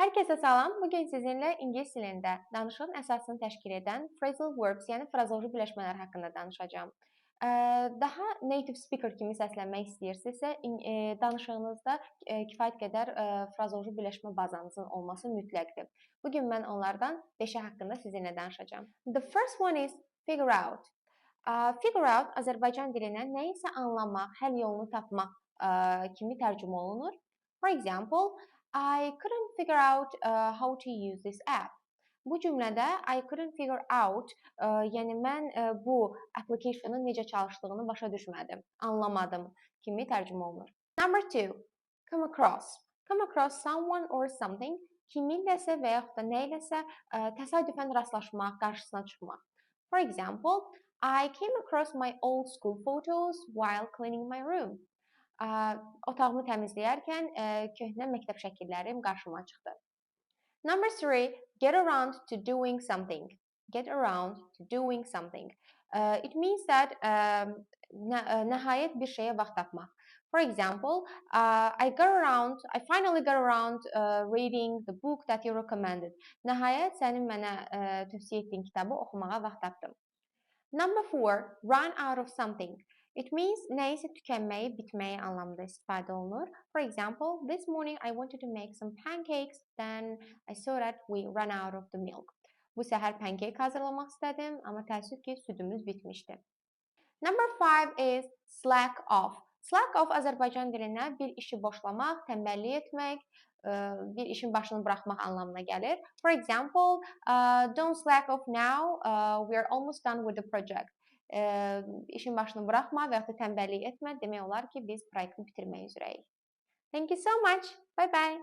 Herkese salam. Bugün sizinlə ingilis dilində danışığın əsasını təşkil edən phrasal verbs, yəni frazoloji birləşmələr haqqında danışacağam. Daha native speaker kimi səslənmək istəyirsinizsə, danışığınızda kifayət qədər frazoloji birləşmə bazanızın olması mütləqdir. Bugün mən onlardan 5-i haqqında sizinlə danışacağam. The first one is figure out. Figure out Azərbaycan dilinə nəyisə anlamaq, həll yolunu tapmaq kimi tərcümə olunur. For example, I couldn't figure out how to use this app. Bu cümlədə I couldn't figure out, yəni mən bu application'ın necə çalışdığını başa düşmədim, anlamadım kimi tərcümə olunur. Number 2, come across. Come across someone or something, kiminləsə və yaxud da nə iləsə təsadüfən rastlaşmaq, qarşısına çıxmaq. For example, I came across my old school photos while cleaning my room. Otağımı təmizləyərkən köhnə məktəb şəkillərim qarşıma çıxdı. Number 3, get around to doing something. Get around to doing something. It means that nəhayət bir şeyə vaxt tapmaq. For example, I finally got around reading the book that you recommended. Nəhayət sənin mənə tövsiyə etdiyin kitabı oxumağa vaxt tapdım. Number 4, run out of something. It means nəyisə tükənməyi, bitməyi anlamında istifadə olunur. For example, this morning I wanted to make some pancakes, then I saw that we ran out of the milk. Bu səhər pancake hazırlamaq istədim, amma təəssüf ki, südümüz bitmişdi. Number 5 is slack off. Slack off Azərbaycan dilinə bir işi boşlamaq, tənbəllik etmək, bir işin başını buraxmaq anlamına gəlir. For example, don't slack off now, we are almost done with the project. İşin başını buraxma və ya da tənbəllik etmə, demək olar ki, biz proyekti bitirmək üzrəyik. Thank you so much. Bye bye.